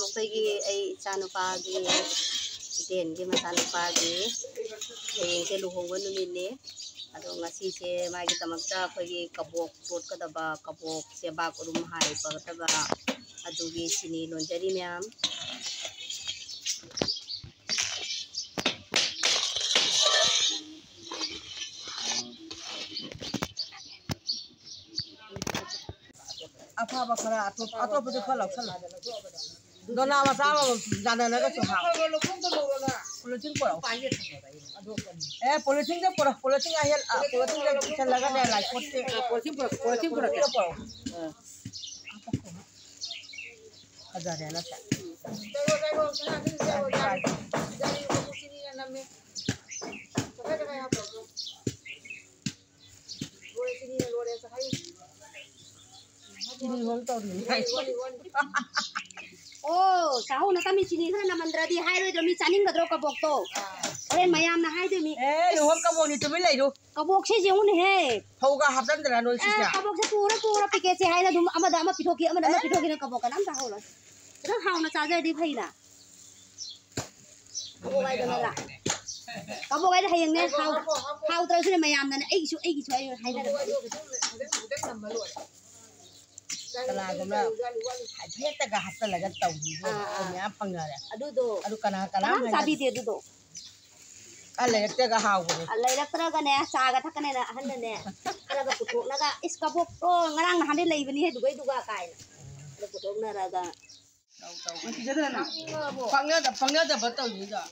ꯑꯩꯈꯣꯏꯒꯤ ꯑꯩ ꯏꯆꯥꯅꯨꯄꯥꯒꯤ ꯏꯇꯦꯟꯒꯤ ꯃꯆꯥꯅꯨꯄꯥꯒꯤ ꯍꯌꯦꯡꯁꯦ ꯂꯨꯍꯣꯡꯕ ꯅꯨꯃꯤꯠꯅꯤ ꯑꯗꯣ ꯉꯁꯤꯁꯦ ꯃꯥꯒꯤꯗꯃꯛꯇ ꯑꯩꯈꯣꯏꯒꯤ ꯀꯕꯣꯛ ꯇꯣꯠꯀꯗꯕ ꯀꯕꯣꯛ ꯆꯦꯕꯥꯛ ꯎꯔꯨꯝ ꯍꯥꯏꯕꯒꯗꯕ ꯑꯗꯨꯒꯤ ꯆꯤꯅꯤ ꯂꯣꯟꯖꯔꯤ ꯃꯌꯥꯝ अफाबा खरा अतोपदो खला खला दोना मसावा जाननगा चोहा पोलिथिन परो ए पोलिथिन दे परो पोलिथिन आयल पोलिथिन दे चलगा दे लाइक कोते पोलिथिन परो हजार है ना चा Oh, sahu na kami sini kan naman ready hai rồi mi chaning gadro kabok to. Ore mayam na hai de mi. Eh, luhong kabok ni tumi lai do. Kabok se jeun he. Hoga hapsan dra no si ja. Kabok se pura pike se hai na dum amada ama pithoki na kabok kan am sahu la. Ra hau na chaja di phai na. Kabok ai da la. Kabok ai da hayang ne hau tra su mayam na ai su ai hai da. Kala gomna hajeta ga hatta laga tawdi ya pangara adu kana kala sabi de do ala yakta ga hawo ala yakta ga ne saga thakane na han ne ala ga puthok na ga iskabok to ngarang na hande leibani he dugai duga kai ala puthok na ra ga pangya da bataw ni da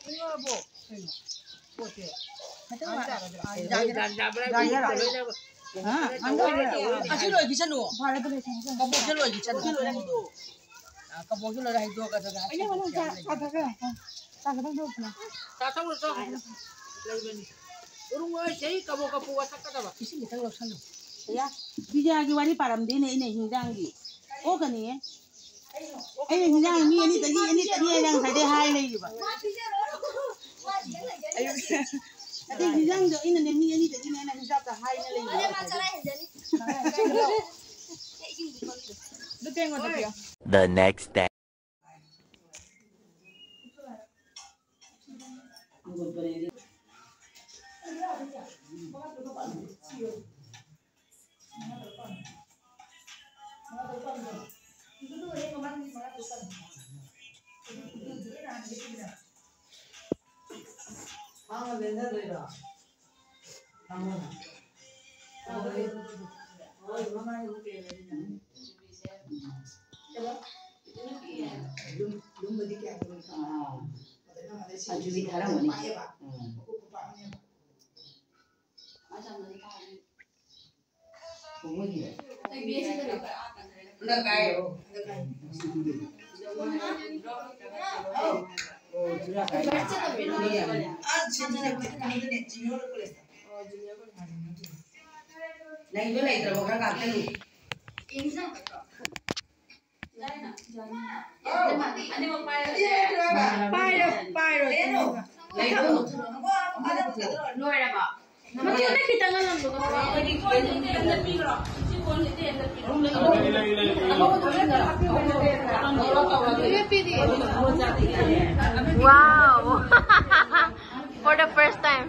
Asyik lagi canu. Kabok lagi canu. Kabok lagi hai dua kata dah. Ini mana tak tahu. Urung saya kabok wasak kata apa? Isi kita loh sana. Ya, bija lagi wani param deh ini hindang gi. Oh kan ni? Ini hindang ini tadi yang saya deh hai lagi juga. Ada hidang do ini nemi ini tadi nena hidang tak hai nela ini. Ada masalah jadi. The next day. Wow! For the first time.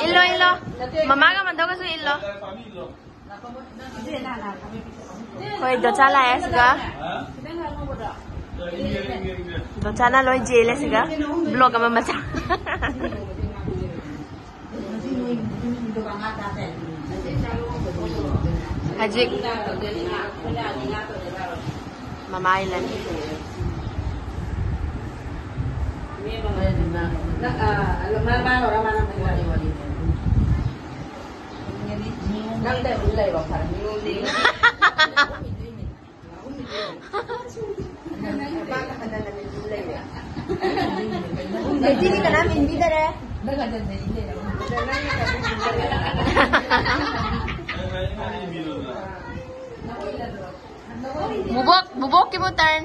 Ilo. Mama ka man daw kasi ilo. Hoy, docha la es ga. Docha na loy jele siga. Blog ka mamacha. Hajik. Mama Ilan. Jadi ni kana min bidar hai. Bubok ki mo turn.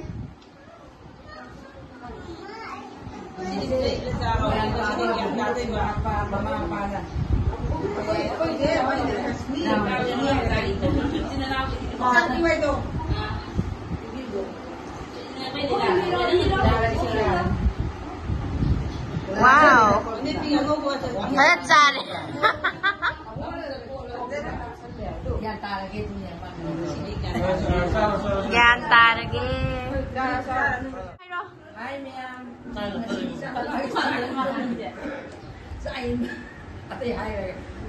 Wow. Hết ra này. Gan ta lagi.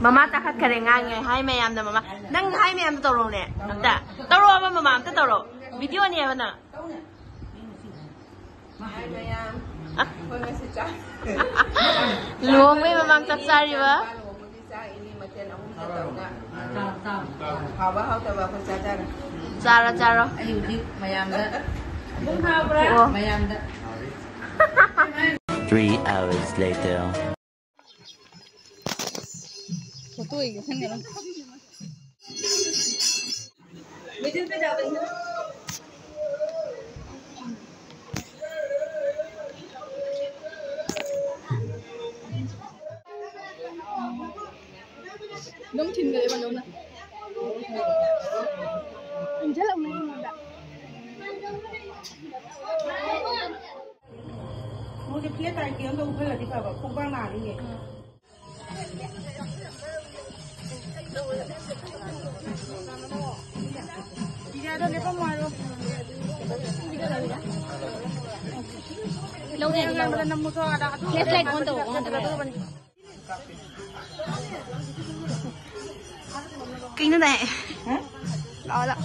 Mama takat kerengan ngai hai mayam da mama. Nang hai mayam toro ne. Amta. Toro apa mama amta toro. Video ni apa na? Hai mayam. Luang me mama tak sari ba? Cara. Mayam da. 3 hours later. Nông chín người bằng đâu nè. Mình rất là mấy người bạn. Một cái kia tài kiếm đâu phải là đi vào không quang nào đi nhỉ? Đi ra đâu để có ngoài luôn. Lâu này là năm mươi số đã. Let's like on the Kinh thế này. đó là.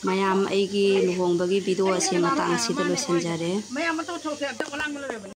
mayam aigi luhongbagi video ase matang sida losenjare